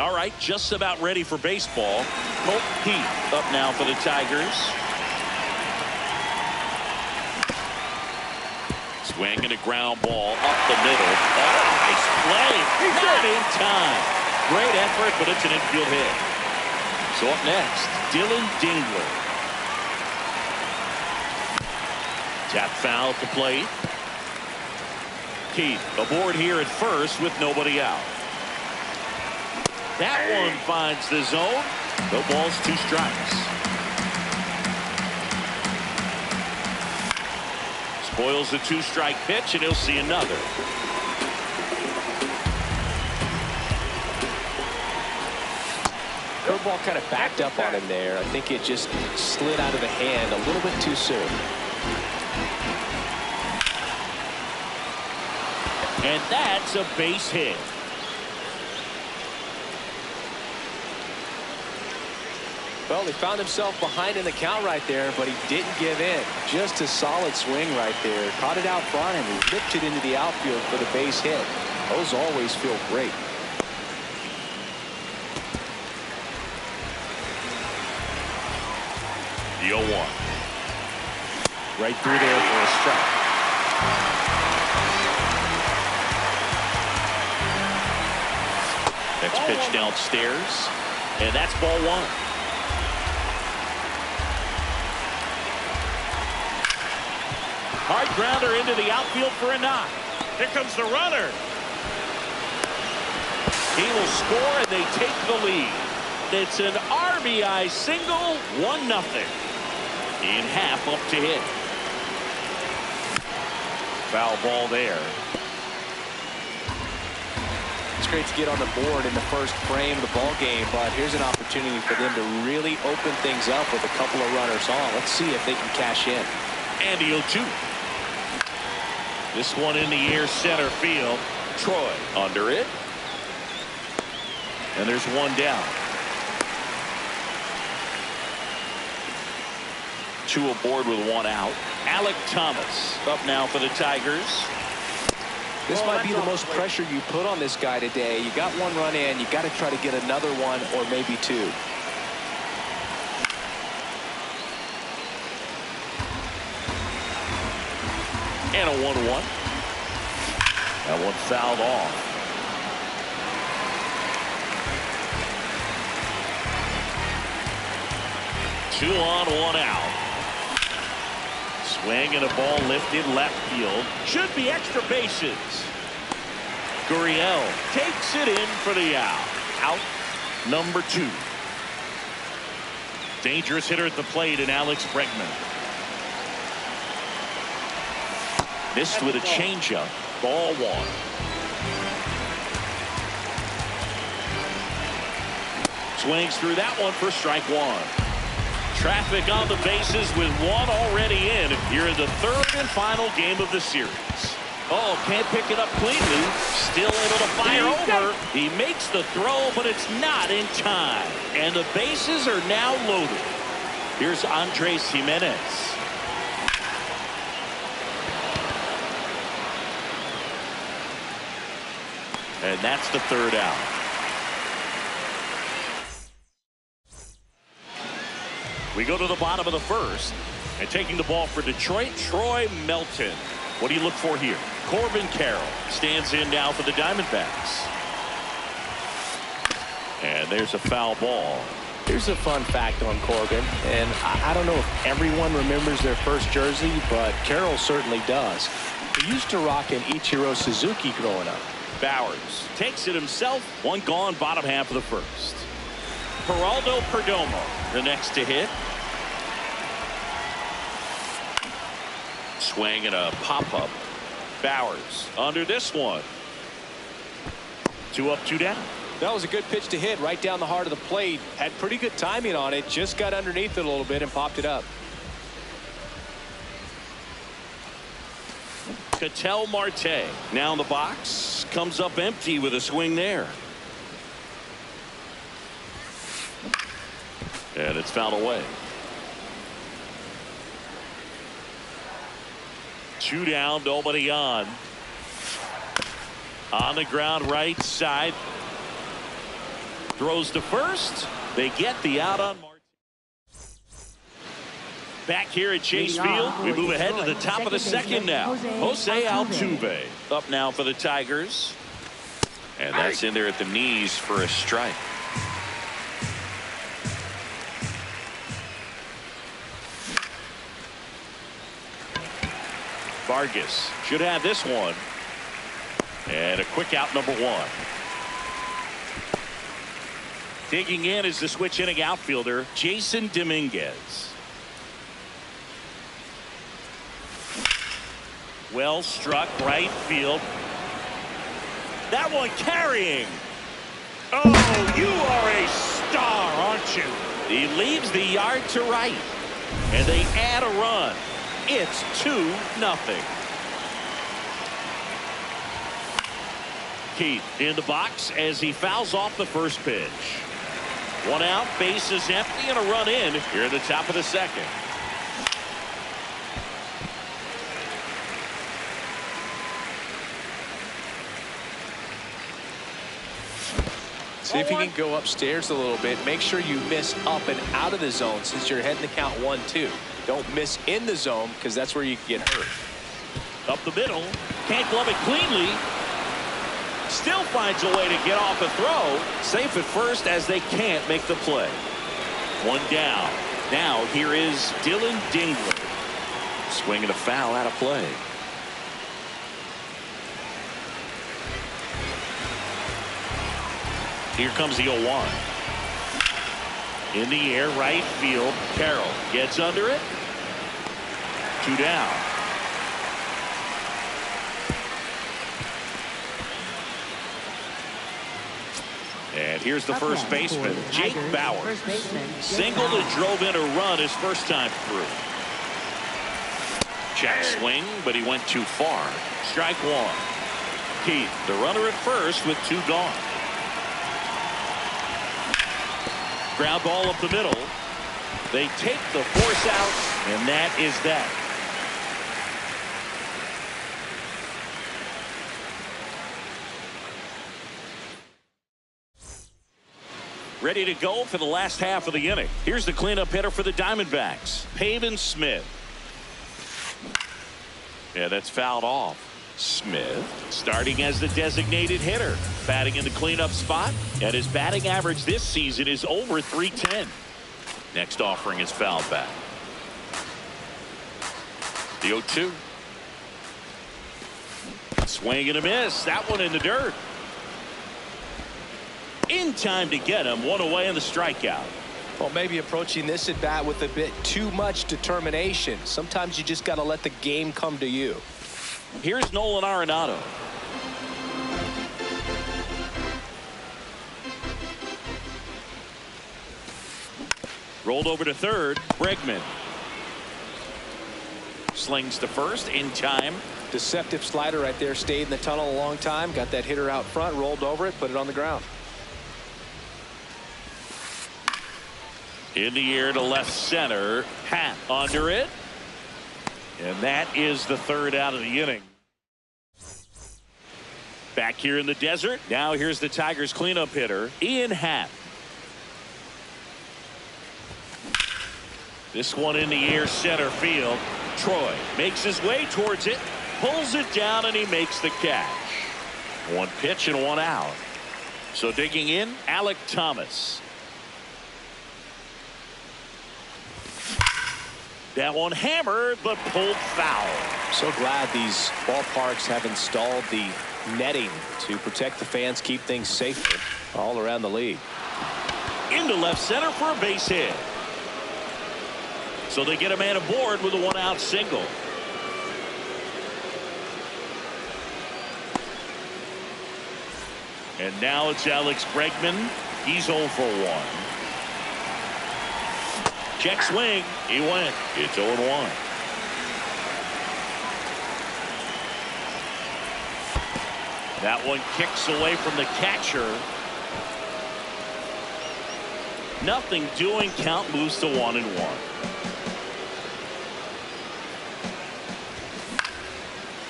All right, just about ready for baseball. Colt Pete up now for the Tigers. Swinging a ground ball up the middle. Oh, nice play. Not in time. Great effort, but it's an infield hit. So up next, Dylan Dingler. Tap foul at the plate. Keith aboard here at first with nobody out. That one finds the zone. No balls, 2 strikes. Spoils the 2-strike pitch, and he'll see another. Curveball kind of backed up on him there. I think it just slid out of the hand a little bit too soon. And that's a base hit. Well, he found himself behind in the count right there, but he didn't give in. Just a solid swing right there. Caught it out front and he ripped it into the outfield for the base hit. Those always feel great. The 0-1. Right through there for a strike. Next pitch downstairs, and that's ball 1. Hard grounder into the outfield for a knock. Here comes the runner. He will score, and they take the lead. It's an RBI single, 1-0. In half up to hit. Foul ball there. It's great to get on the board in the first frame of the ball game, but here's an opportunity for them to really open things up with a couple of runners on. Let's see if they can cash in. And he'll shoot. This one in the air, center field. Troy under it. And there's one down. 2 aboard with 1 out. Alec Thomas up now for the Tigers. This might be the most pressure you put on this guy today. You got 1 run in. You got to try to get another one or maybe 2. And a 1-1. That one fouled off. Two on, 1 out. Swing and a ball lifted left field. Should be extra bases. Gurriel takes it in for the out. Out number 2. Dangerous hitter at the plate in Alex Bregman. Missed with a changeup. Ball 1. Swings through that one for strike 1. Traffic on the bases with 1 already in here in the 3rd and final game of the series. Oh, can't pick it up cleanly. Still able to fire over. He makes the throw, but it's not in time. And the bases are now loaded. Here's Andres Jimenez. And that's the 3rd out. We go to the bottom of the 1st. And taking the ball for Detroit, Troy Melton. What do you look for here? Corbin Carroll stands in now for the Diamondbacks. And there's a foul ball. Here's a fun fact on Corbin. And I don't know if everyone remembers their first jersey, but Carroll certainly does. He used to rock an Ichiro Suzuki growing up. Bowers takes it himself. 1 gone, bottom half of the 1st. Geraldo Perdomo, the next to hit. Swing and a pop-up. Bowers under this one. 2 up, 2 down. That was a good pitch to hit right down the heart of the plate. Had pretty good timing on it. Just got underneath it a little bit and popped it up. Ketel Marte now in the box. Comes up empty with a swing there. And it's fouled away. 2 down, nobody on. On the ground right side. Throws to first. They get the out on Martin. Back here at Chase Field, we move ahead to the top of the second now. Jose Altuve up now for the Tigers. And that's in there at the knees for a strike. Vargas should have this one. And a quick out, number one. Digging in is the switch inning outfielder, Jason Dominguez. Well struck right field. That one carrying. Oh, you are a star, aren't you? He leaves the yard to right. And they add a run. It's 2-0. Keith in the box as he fouls off the first pitch. One out, bases empty, and a run in here at the top of the second. See if you can go upstairs a little bit. Make sure you miss up and out of the zone since you're heading to count 1-2. Don't miss in the zone because that's where you can get hurt. Up the middle. Can't glove it cleanly. Still finds a way to get off a throw. Safe at first as they can't make the play. One down. Now here is Dylan Dingler. Swinging a foul out of play. Here comes the 0-1. In the air, right field. Carroll gets under it. 2 down. And here's the first baseman, Jake Bauer. Single that drove in a run his first time through. Check swing, but he went too far. Strike one. Keith, the runner at first with 2 gone. Ground ball up the middle. They take the force out, and that is that. Ready to go for the last half of the inning. Here's the cleanup hitter for the Diamondbacks, Pavin Smith. Yeah, that's fouled off. Smith starting as the designated hitter, batting in the cleanup spot, and his batting average this season is over .310. Next offering is fouled back. The 0-2. Swing and a miss. That one in the dirt. In time to get him. One away in the strikeout. Well, maybe approaching this at bat with a bit too much determination. Sometimes you just got to let the game come to you. Here's Nolan Arenado. Rolled over to third. Bregman slings to first in time. Deceptive slider right there. Stayed in the tunnel a long time. Got that hitter out front. Rolled over it. Put it on the ground. In the air to left center. Hat under it. And that is the third out of the inning. Back here in the desert. Now here's the Tigers cleanup hitter, Ian Happ. This one in the air center field. Troy makes his way towards it. Pulls it down and he makes the catch. One pitch and one out. So digging in, Alek Thomas. That one hammered but pulled foul. So glad these ballparks have installed the netting to protect the fans, keep things safer all around the league. Into left center for a base hit. So they get a man aboard with a 1-out single. And now it's Alex Bregman. He's 0 for 1. Check swing. He went. It's 0-1. That one kicks away from the catcher. Nothing doing. Count moves to 1-1.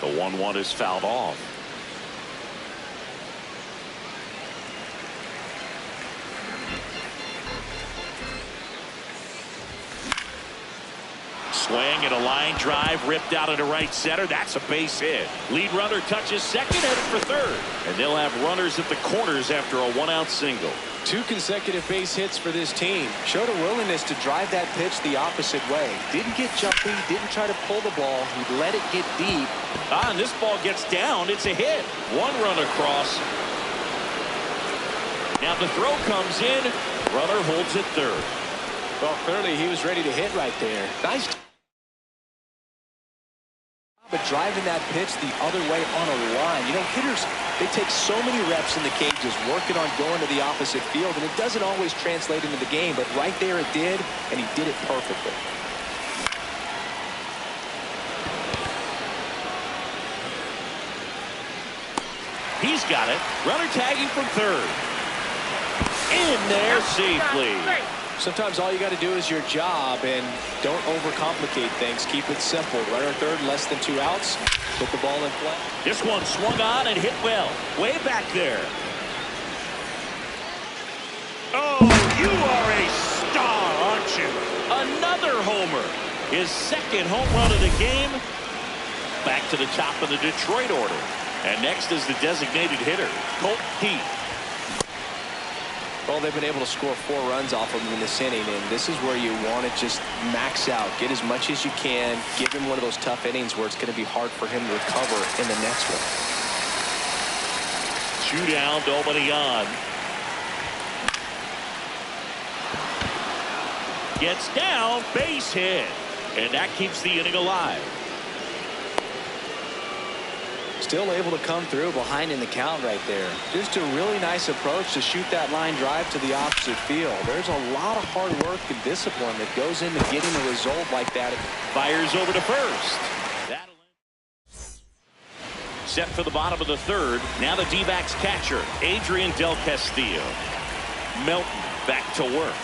The 1-1 is fouled off. Swing and a line drive ripped out into right center. That's a base hit. Lead runner touches second, headed for third. And they'll have runners at the corners after a one-out single. 2 consecutive base hits for this team. Showed a willingness to drive that pitch the opposite way. Didn't get jumpy, didn't try to pull the ball. He let it get deep. And this ball gets down. It's a hit. One run across. Now the throw comes in. Runner holds it third. Well, clearly he was ready to hit right there. Nice. But driving that pitch the other way on a line. You know, hitters, they take so many reps in the cages working on going to the opposite field, and it doesn't always translate into the game, but right there it did, and he did it perfectly. He's got it. Runner tagging from third. In there safely. Sometimes all you got to do is your job, and don't overcomplicate things. Keep it simple. Runner third, less than 2 outs. Put the ball in play. This one swung on and hit well. Way back there. Oh, you are a star, aren't you? Another homer. His second home run of the game. Back to the top of the Detroit order. And next is the designated hitter, Colt Heath. Well, they've been able to score 4 runs off of him in this inning, and this is where you want to just max out. Get as much as you can. Give him one of those tough innings where it's going to be hard for him to recover in the next one. 2 down, nobody on. Gets down, base hit. And that keeps the inning alive. Still able to come through behind in the count right there. Just a really nice approach to shoot that line drive to the opposite field. There's a lot of hard work and discipline that goes into getting a result like that. Fires over to first. Set for the bottom of the third. Now the D-backs catcher, Adrian Del Castillo. Melton back to work.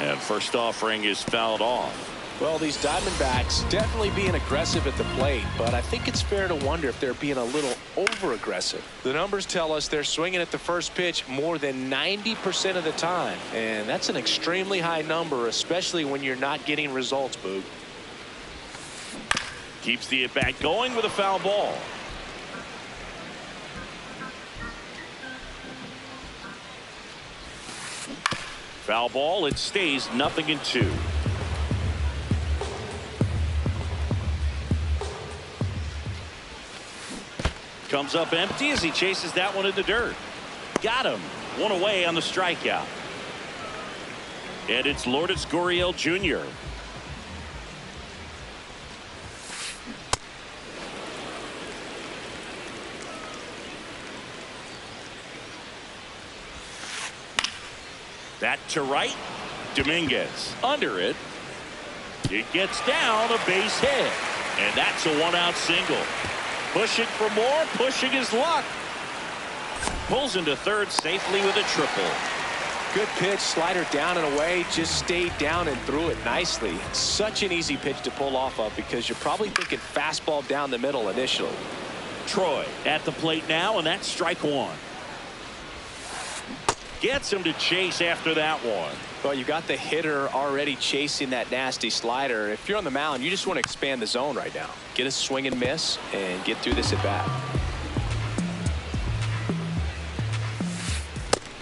And first offering is fouled off. Well, these Diamondbacks definitely being aggressive at the plate, but I think it's fair to wonder if they're being a little over-aggressive. The numbers tell us they're swinging at the first pitch more than 90% of the time, and that's an extremely high number, especially when you're not getting results, Boog. Keeps the at-bat going with a foul ball. Foul ball, it stays 0-2. Comes up empty as he chases that one in the dirt. Got him. One away on the strikeout. And it's Lourdes Gurriel Jr. That to right. Dominguez under it. It gets down, a base hit. And that's a 1-out single. Pushing for more, pushing his luck. Pulls into third safely with a triple. Good pitch, slider down and away, just stayed down and threw it nicely. Such an easy pitch to pull off of because you're probably thinking fastball down the middle initially. Troy at the plate now, and that's strike one. Gets him to chase after that one. Well, you got the hitter already chasing that nasty slider. If you're on the mound, you just want to expand the zone right now. Get a swing and miss and get through this at bat.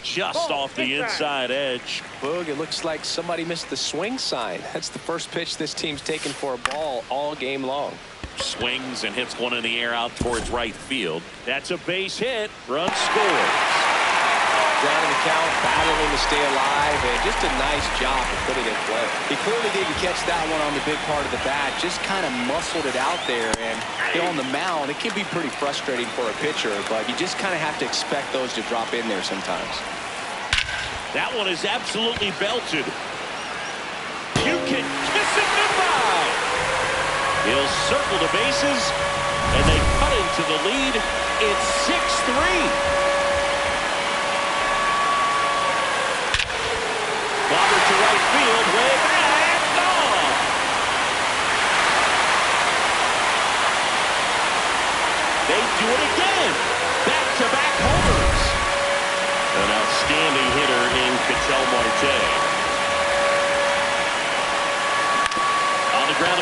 Just off the inside edge. Boog, it looks like somebody missed the swing sign. That's the first pitch this team's taken for a ball all game long. Swings and hits one in the air out towards right field. That's a base hit. Run scores. Down in the count, battling to stay alive, and just a nice job of putting it in play. He clearly didn't catch that one on the big part of the bat, just kind of muscled it out there. And you know, on the mound, it can be pretty frustrating for a pitcher, but you just kind of have to expect those to drop in there sometimes. That one is absolutely belted. You can kiss it goodbye. He'll circle the bases, and they cut into the lead. It's 6-3. Bobber to right field, way back, gone. They do it again. Back-to-back homers. An outstanding hitter in Ketel Marte. On the ground.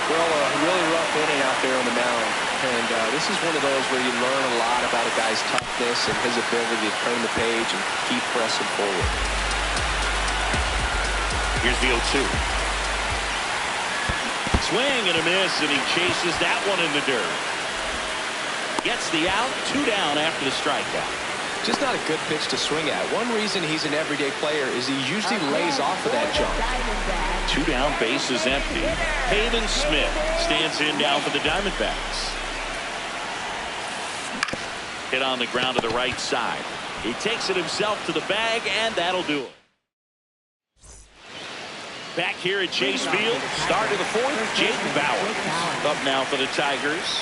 Well, a really rough inning out there on the mound. And this is one of those where you learn a lot about a guy's toughness and his ability to turn the page and keep pressing forward. Here's the 0-2. Swing and a miss, and he chases that one in the dirt. Gets the out, 2 down after the strikeout. Just not a good pitch to swing at. One reason he's an everyday player is he usually lays off of that jump. 2 down, bases empty. Pavin Smith stands in now for the Diamondbacks. Hit on the ground to the right side. He takes it himself to the bag, and that'll do it. Back here at Chase Field, start of the 4th, Jake Bauers up now for the Tigers.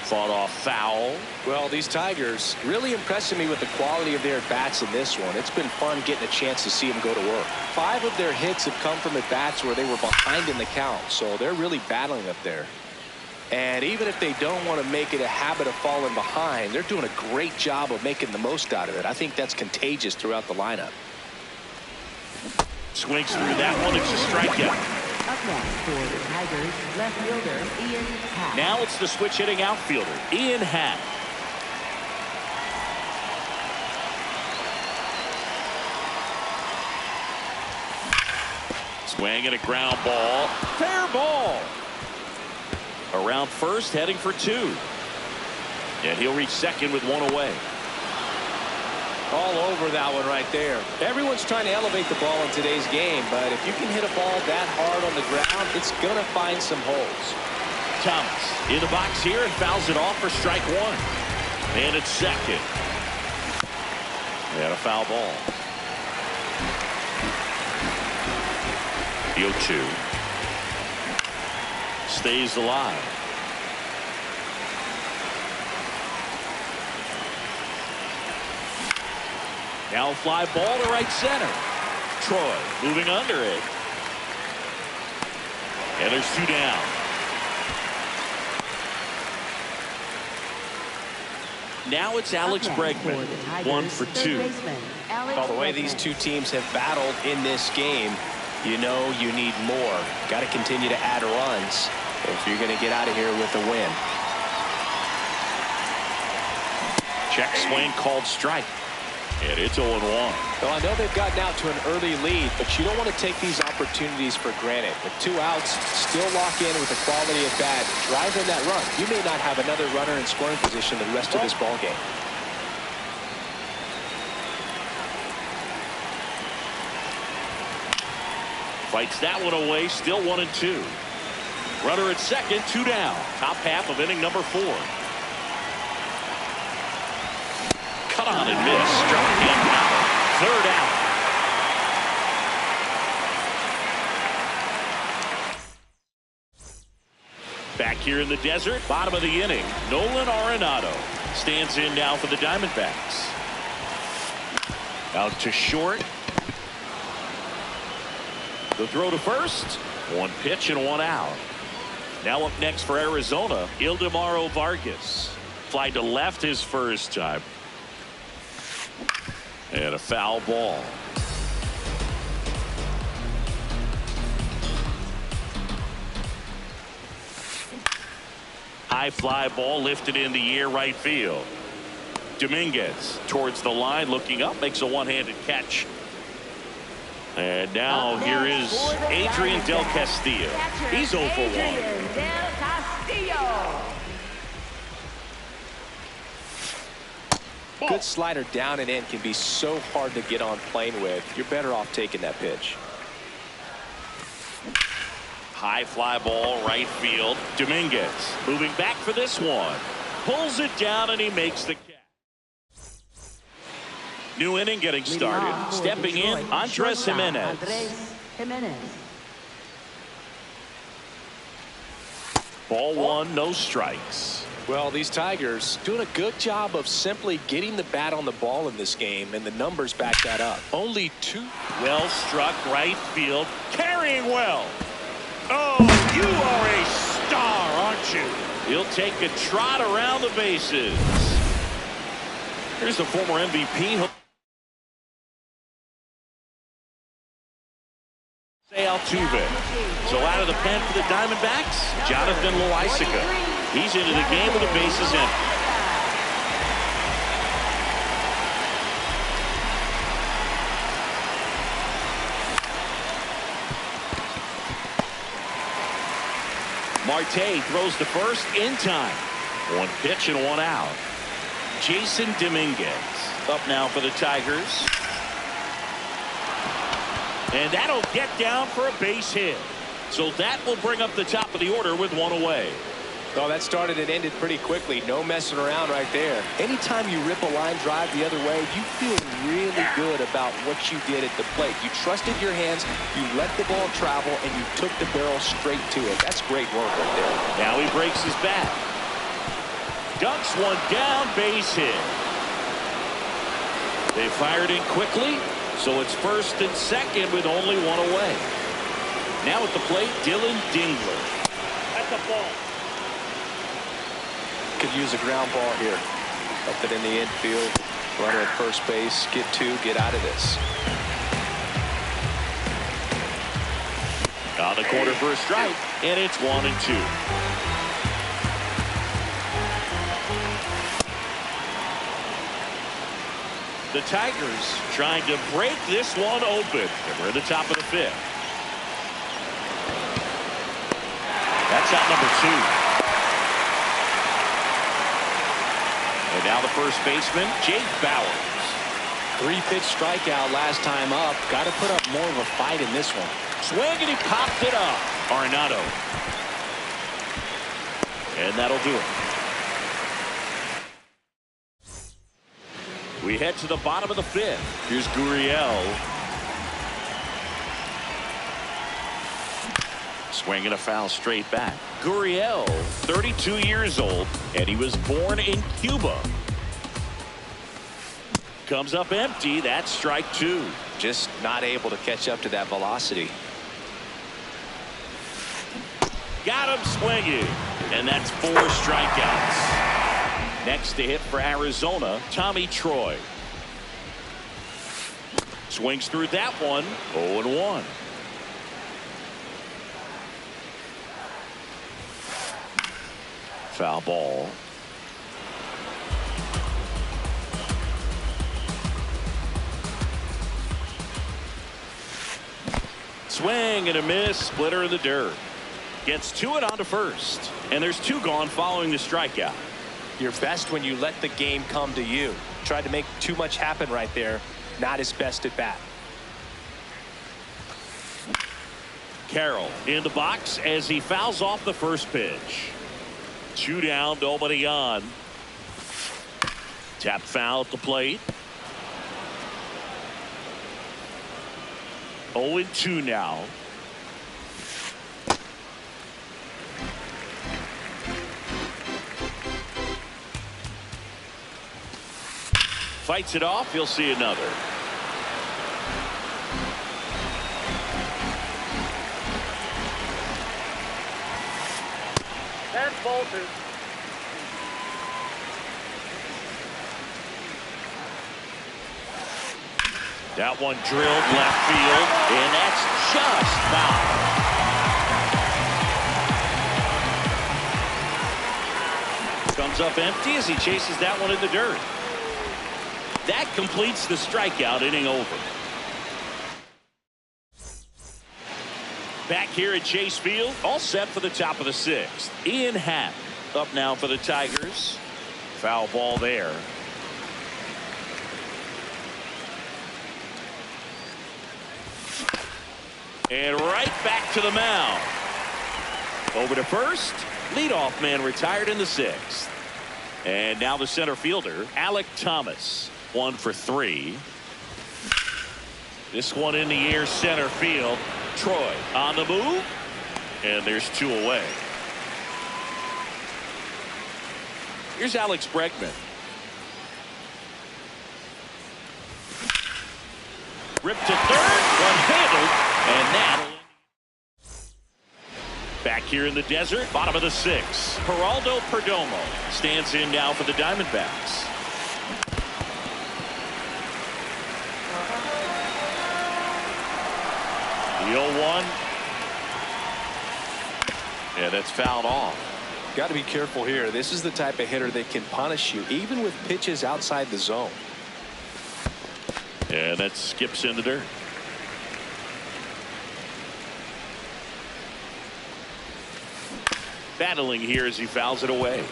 Fought off foul. Well, these Tigers really impressing me with the quality of their at-bats in this one. It's been fun getting a chance to see them go to work. 5 of their hits have come from at-bats where they were behind in the count, so they're really battling up there. And even if they don't want to make it a habit of falling behind, they're doing a great job of making the most out of it. I think that's contagious throughout the lineup. Swings through that one. It's a strikeout. Up next for the Tigers, left fielder Ian Happ. Now it's the switch hitting outfielder, Ian Happ. Swing and a ground ball. Fair ball. Around first, heading for 2. And he'll reach second with 1 away. All over that one right there. Everyone's trying to elevate the ball in today's game, but if you can hit a ball that hard on the ground, it's going to find some holes. Thomas in the box here and fouls it off for strike 1. And it's second. And a foul ball. The 0-2. Stays alive. Now a fly ball to right center. Troy moving under it. And there's 2 down. Now it's Alex Bregman. 1 for 2. Well, the way these two teams have battled in this game, you know you need more. Got to continue to add runs if you're going to get out of here with a win. Check swing called strike. And it's 0-1. Well, I know they've gotten out to an early lead, but you don't want to take these opportunities for granted. With 2 outs, still lock in with the quality of bat, drive in that run. You may not have another runner in scoring position the rest of this ball game. Fights that one away, still 1-2. Runner at second, 2 down. Top half of inning number 4. Cut on and miss. Struck him out. 3rd out. Back here in the desert, bottom of the inning, Nolan Arenado stands in now for the Diamondbacks. Out to short. The throw to first. 1 pitch and 1 out. Now up next for Arizona, Ildemaro Vargas. Fly to left his first time. And a foul ball. High fly ball lifted in the air right field. Dominguez towards the line, looking up, makes a one-handed catch. And now here is Adrian Del Castillo. He's 0 for 1. Good slider down and in can be so hard to get on plane with. You're better off taking that pitch. High fly ball right field. Dominguez moving back for this one. Pulls it down and he makes the catch. New inning getting started. Stepping in, Andres Jimenez. Ball 1, no strikes. Well, these Tigers doing a good job of simply getting the bat on the ball in this game, and the numbers back that up. Only 2. Well struck right field. Carrying well. Oh, you are a star, aren't you? He'll take a trot around the bases. Here's the former MVP. Stay out Altuve. So out of the pen for the Diamondbacks, Jonathan Loaisiga. He's into the game with the bases empty. Marte throws to first in time. One pitch and one out. Jason Dominguez up now for the Tigers. And that'll get down for a base hit. So that will bring up the top of the order with one away. Oh, that started and ended pretty quickly. No messing around right there. Anytime you rip a line drive the other way, you feel really good about what you did at the plate. You trusted your hands, you let the ball travel, and you took the barrel straight to it. That's great work right there. Now he breaks his bat. Dunks one down, base hit. They fired in quickly, so it's first and second with only one away. Now at the plate, Dylan Dingler. At the ball. Could use a ground ball here. Up it in the infield. Runner at first base. Get two. Get out of this. On the corner for a strike, and it's 1-2. The Tigers trying to break this one open. And we're at the top of the fifth. That's out number 2. And now the first baseman, Jake Bauers. 3-pitch strikeout last time up. Got to put up more of a fight in this one. Swing, and he popped it up. Arenado. And that'll do it. We head to the bottom of the fifth. Here's Gurriel. Swing and a foul straight back. Gurriel, 32 years old, and he was born in Cuba. Comes up empty. That's strike 2. Just not able to catch up to that velocity. Got him swinging, and that's 4 strikeouts. Next to hit for Arizona, Tommy Troy. Swings through that one. 0-1. Foul ball. Swing and a miss. Splitter in the dirt. Gets to it onto first. And there's 2 gone following the strikeout. You're best when you let the game come to you. Tried to make too much happen right there. Not his best at bat. Carroll in the box as he fouls off the first pitch. 2 down, nobody on. Tap foul at the plate. 0-2 now. Fights it off. You'll see another. That's bolted. That one drilled left field, and that's just foul. Comes up empty as he chases that one in the dirt. That completes the strikeout. Inning over. Back here at Chase Field, all set for the top of the 6th. Ian Happ up now for the Tigers. Foul ball there. And right back to the mound. Over to first. Leadoff man retired in the 6th. And now the center fielder, Alek Thomas. 1 for 3. This one in the air, center field. Troy on the move. And there's 2 away. Here's Alex Bregman. Ripped to third. One-handled. And that'll. Back here in the desert, bottom of the 6th. Geraldo Perdomo stands in now for the Diamondbacks. The 0-1 Yeah, that's fouled off. Got to be careful here. This is the type of hitter that can punish you even with pitches outside the zone. Yeah, that skips in the dirt. Battling here as he fouls it away.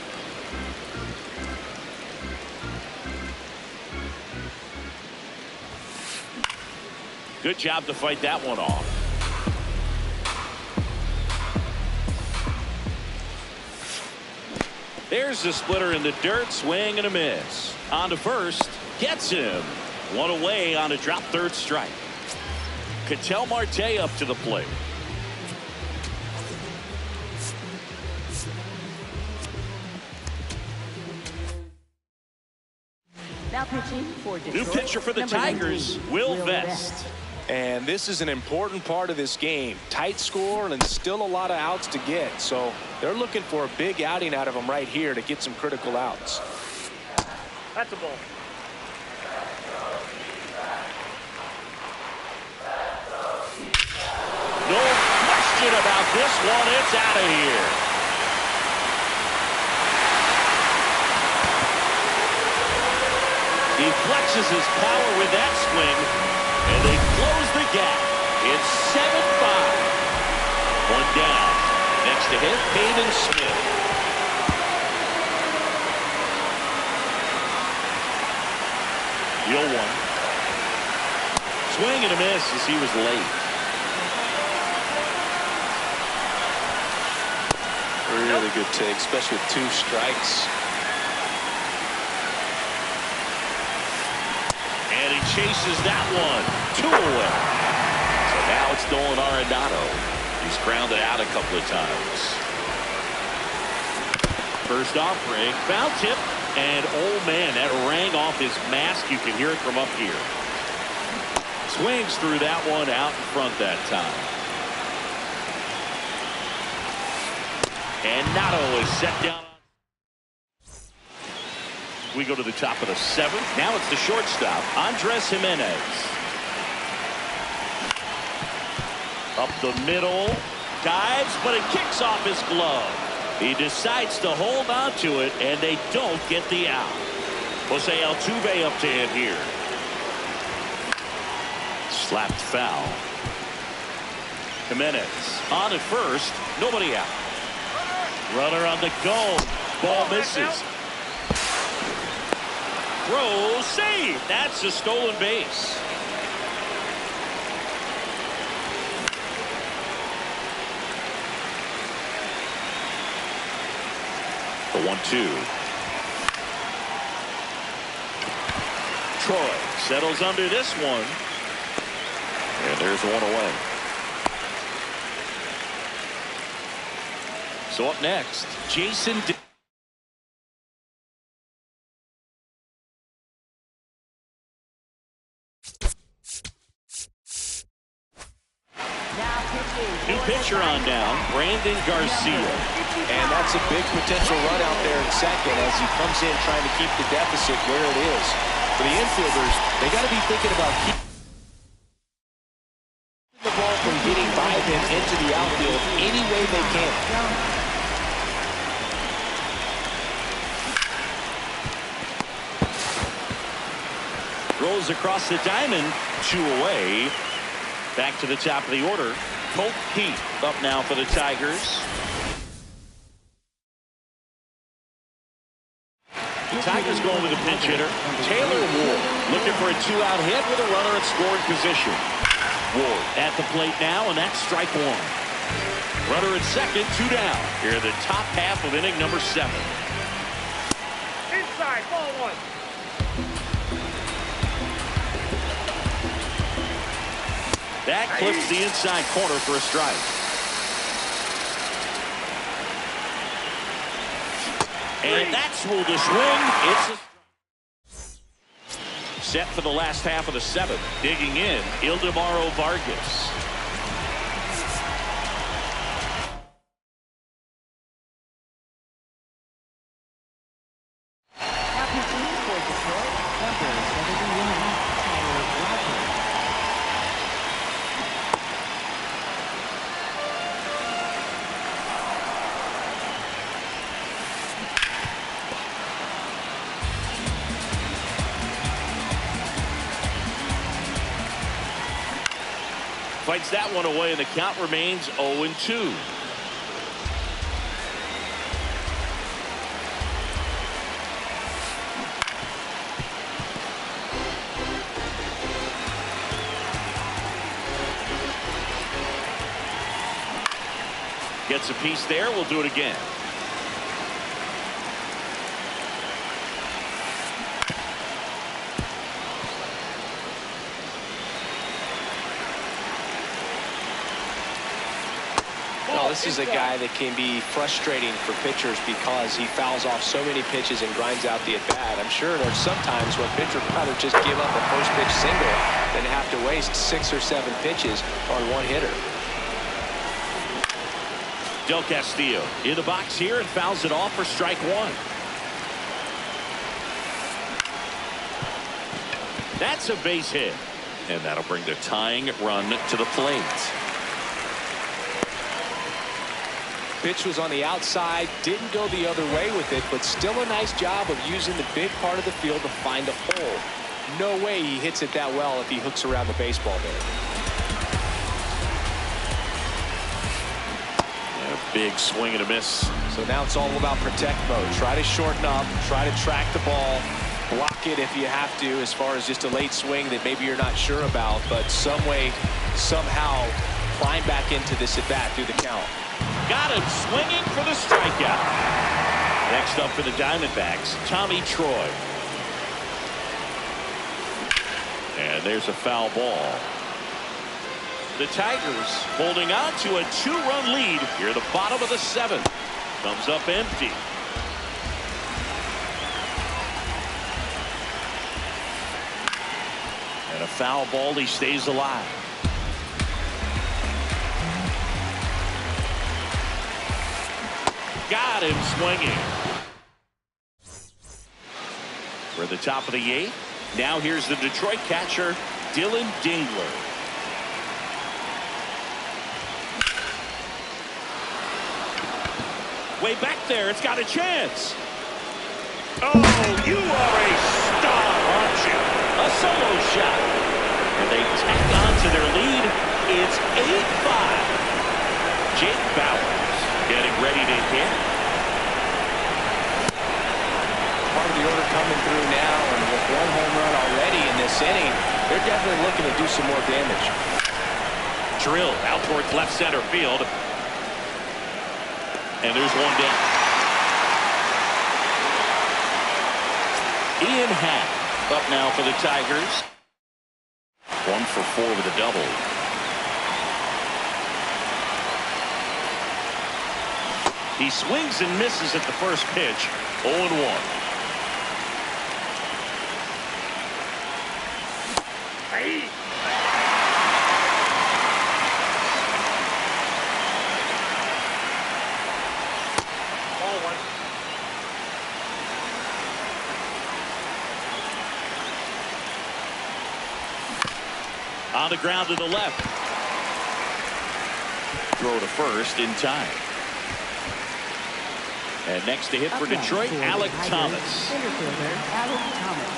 Good job to fight that one off. There's the splitter in the dirt. Swing and a miss. On to first. Gets him. One away on a drop third strike. Ketel Marte up to the plate. Now pitching for Detroit. New pitcher for the Tigers, 19, Will Vest. And this is an important part of this game. Tight score and still a lot of outs to get. So they're looking for a big outing out of him right here to get some critical outs. That's a ball. No question about this one. It's out of here. He flexes his power with that swing, and they close the gap. It's 7-5. One down. Next to hit, Peyton Smith. The 0-1. Swing and a miss as he was late. Really good take, especially with 2 strikes. And he chases that one. 2 away. So now it's Nolan Arenado. He's grounded out a couple of times. First offering, foul tip, and oh man, that rang off his mask. You can hear it from up here. Swings through that one out in front that time. And Nato is set down. We go to the top of the 7th. Now it's the shortstop, Andres Jimenez. Up the middle, dives, but it kicks off his glove. He decides to hold on to it, and they don't get the out. Jose Altuve up to hit here. Slapped foul. Jimenez on at first, nobody out. Runner on the go. Ball misses. Throw, save. That's a stolen base. The 1-2. Troy settles under this one. And there's one away. So up next, Jason. New pitcher on down, Brandon Garcia. And that's a big potential run out there in second as he comes in trying to keep the deficit where it is. For the infielders, they got to be thinking about keeping the ball from getting by them into the outfield any way they can. Rolls across the diamond, 2 away. Back to the top of the order. Colt Pete up now for the Tigers. The Tigers going with a pinch hitter. Taylor Ward looking for a 2-out hit with a runner in scoring position. Ward at the plate now, and that's strike 1. Runner at second, 2 down. Here are the top half of inning number 7. Inside, ball 1. That clips the inside corner for a strike. And that's ruled a swing. It's a set for the last half of the 7th. Digging in, Ildemaro Vargas. Now pitching for Detroit, number 71, Tyler Rogers. fights that one away, and the count remains 0-2. Gets a piece there. We'll do it again. Well, this is a guy that can be frustrating for pitchers because he fouls off so many pitches and grinds out the at-bat. I'm sure there's sometimes when pitcher would rather just give up a first pitch single than have to waste 6 or 7 pitches on one hitter. Del Castillo in the box here and fouls it off for strike one. That's a base hit. And that'll bring the tying run to the plate. Pitch was on the outside, didn't go the other way with it, but still a nice job of using the big part of the field to find a hole. No way he hits it that well if he hooks around the baseball there. Big swing and a miss. So now it's all about protect mode. Try to shorten up, try to track the ball, block it if you have to, as far as just a late swing that maybe you're not sure about, but some way, somehow climb back into this at bat through the count. Got him swinging for the strikeout. Next up for the Diamondbacks, Tommy Troy. And there's a foul ball. The Tigers holding on to a 2-run lead here at the bottom of the 7th. Comes up empty. And a foul ball. He stays alive. Got him swinging. We're at the top of the 8th. Now here's the Detroit catcher, Dylan Dingler. Way back there, it's got a chance. Oh, you are a star, aren't you? A solo shot. And they tack on to their lead. It's 8-5. Jake Bauers getting ready to hit. Part of the order coming through now, and with 1 home run already in this inning, they're definitely looking to do some more damage. Drilled out towards left center field. And there's one down. Ian Happ up now for the Tigers. 1 for 4 with a double. He swings and misses at the first pitch. 0-1. Hey. On the ground to the left. Throw to first in time. And next to hit for Detroit, Alec Thomas. Center fielder, Alec Thomas.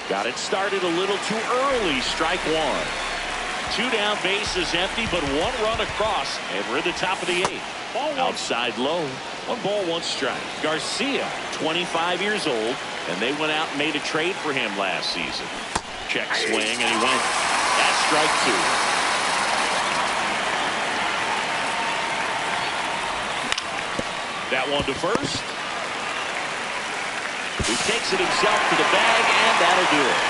Got it started a little too early. Strike 1. 2 down, bases empty, but 1 run across. And we're at the top of the 8th. Outside low. 1 ball, 1 strike. Garcia, 25 years old, and they went out and made a trade for him last season. Check swing, and he went. That's strike 2. That one to first. He takes it himself to the bag, and that'll do it.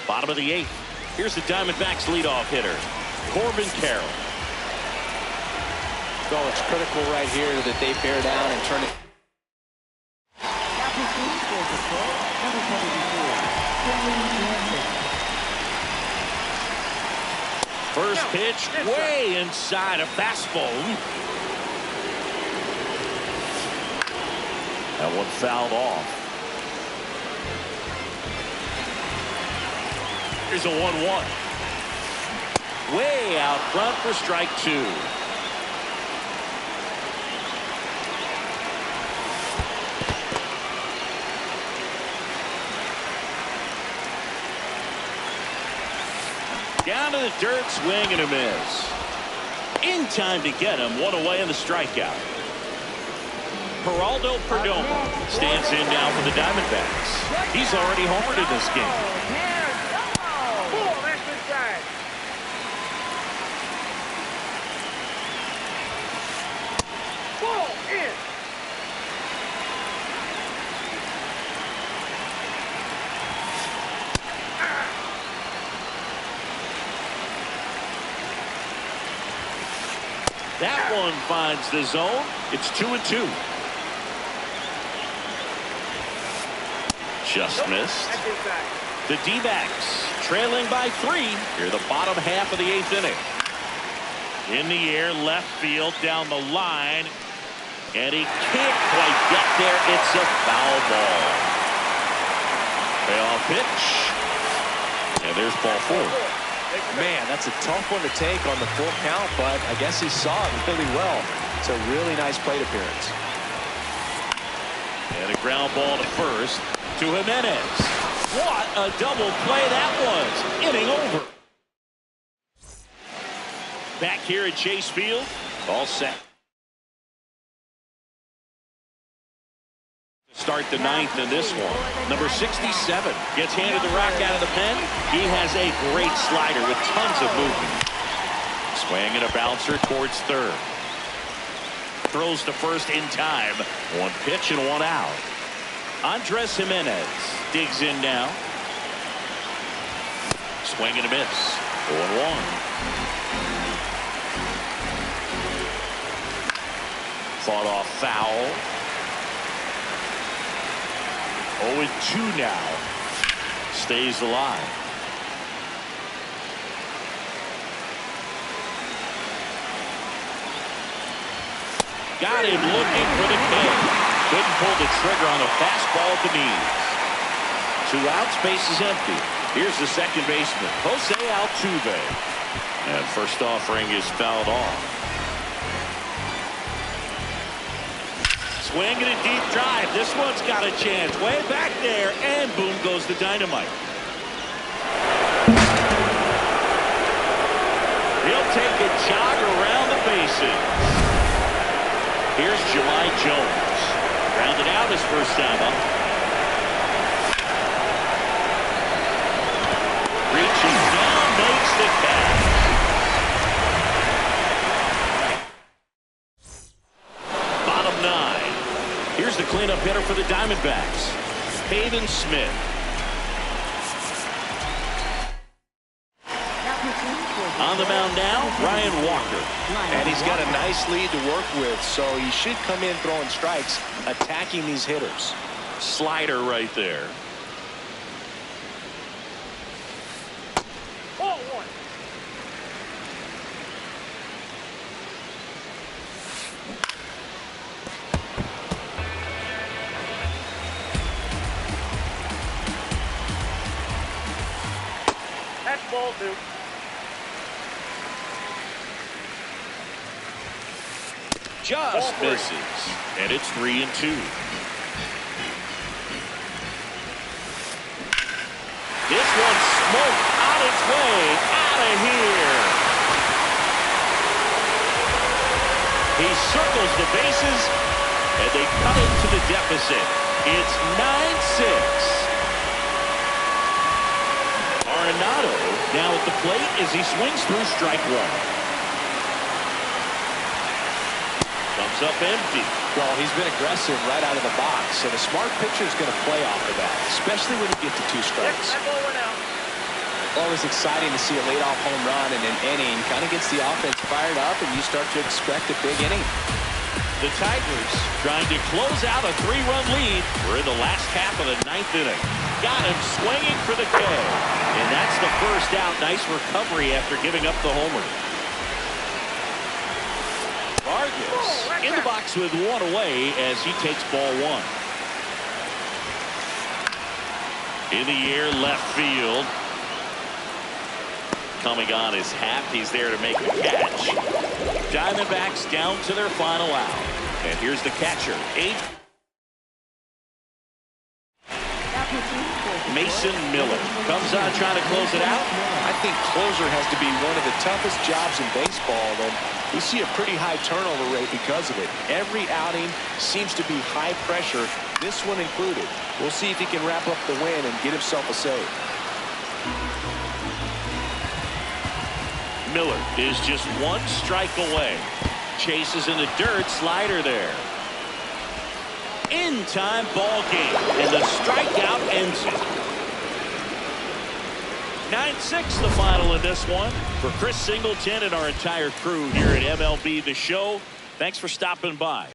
Bottom of the 8th. Here's the Diamondbacks leadoff hitter, Corbin Carroll. So it's critical right here that they bear down and turn it. Now pitching for Detroit, number 74, First pitch way inside, a fastball. That one fouled off. Here's a 1-1. Way out front for strike 2. Down to the dirt, swing and a miss. In time to get him, one away in the strikeout. Geraldo Perdomo stands in now for the Diamondbacks. He's already homered in this game. Cool, that's good side. Ball in. That one finds the zone. It's 2-2. Just missed. That's inside. The D-backs trailing by 3 here the bottom half of the 8th inning. In the air, left field, down the line, and he can't quite get there. It's a foul ball. Payoff pitch, and there's ball 4. Man, that's a tough one to take on the full count, but I guess he saw it really well. It's a really nice plate appearance. And a ground ball to first to Jimenez. What a double play that was. Inning over. Back here at Chase Field, all set. Start the 9th in this one. Number 67 gets handed the rock out of the pen. He has a great slider with tons of movement. Swing and a bouncer towards third. Throws to first in time. One pitch and one out. Andres Jimenez digs in now. Swing and a miss. 0-1. Fought off foul. 0-2 now. Stays alive. Got him looking for the K. Couldn't pull the trigger on a fastball at the knees. 2 outs, base is empty. Here's the second baseman, Jose Altuve. And first offering is fouled off. Swing and a deep drive. This one's got a chance. Way back there, and boom goes the dynamite. He'll take a jog around the bases. Here's Jemai Jones. Rounded out his first time up. Reaching down, makes the catch. Bottom 9. Here's the cleanup hitter for the Diamondbacks, Hayden Smith. On the mound now, Ryan Walker. And he's got a nice lead to work with, so he should come in throwing strikes, attacking these hitters. Slider right there. Ball 1. That's ball 2. Just misses, and it's 3-2. This one smoked on its way out of here. He circles the bases, and they cut into the deficit. It's 9-6. Arenado now at the plate as he swings through strike 1. Comes up empty. Well, he's been aggressive right out of the box, and a smart pitcher is going to play off of that, especially when you get to 2 strikes. That ball went out. Always exciting to see a leadoff home run in an inning. Kind of gets the offense fired up, and you start to expect a big inning. The Tigers trying to close out a 3-run lead. We're in the last half of the 9th inning. Got him swinging for the K. And that's the first out. Nice recovery after giving up the homer. Vargas in the box with 1 away as he takes ball 1. In the air, left field. Coming on is Happ. He's there to make the catch. Diamondbacks down to their final out. And here's the catcher. Mason Miller comes on trying to close it out. I think closer has to be one of the toughest jobs in baseball, and we see a pretty high turnover rate because of it. Every outing seems to be high pressure, this one included. We'll see if he can wrap up the win and get himself a save. Miller is just one strike away. Chases in the dirt, slider there. In time ball game, and the strikeout ends it. 9-6 the final in this one. For Chris Singleton and our entire crew here at MLB The Show, thanks for stopping by.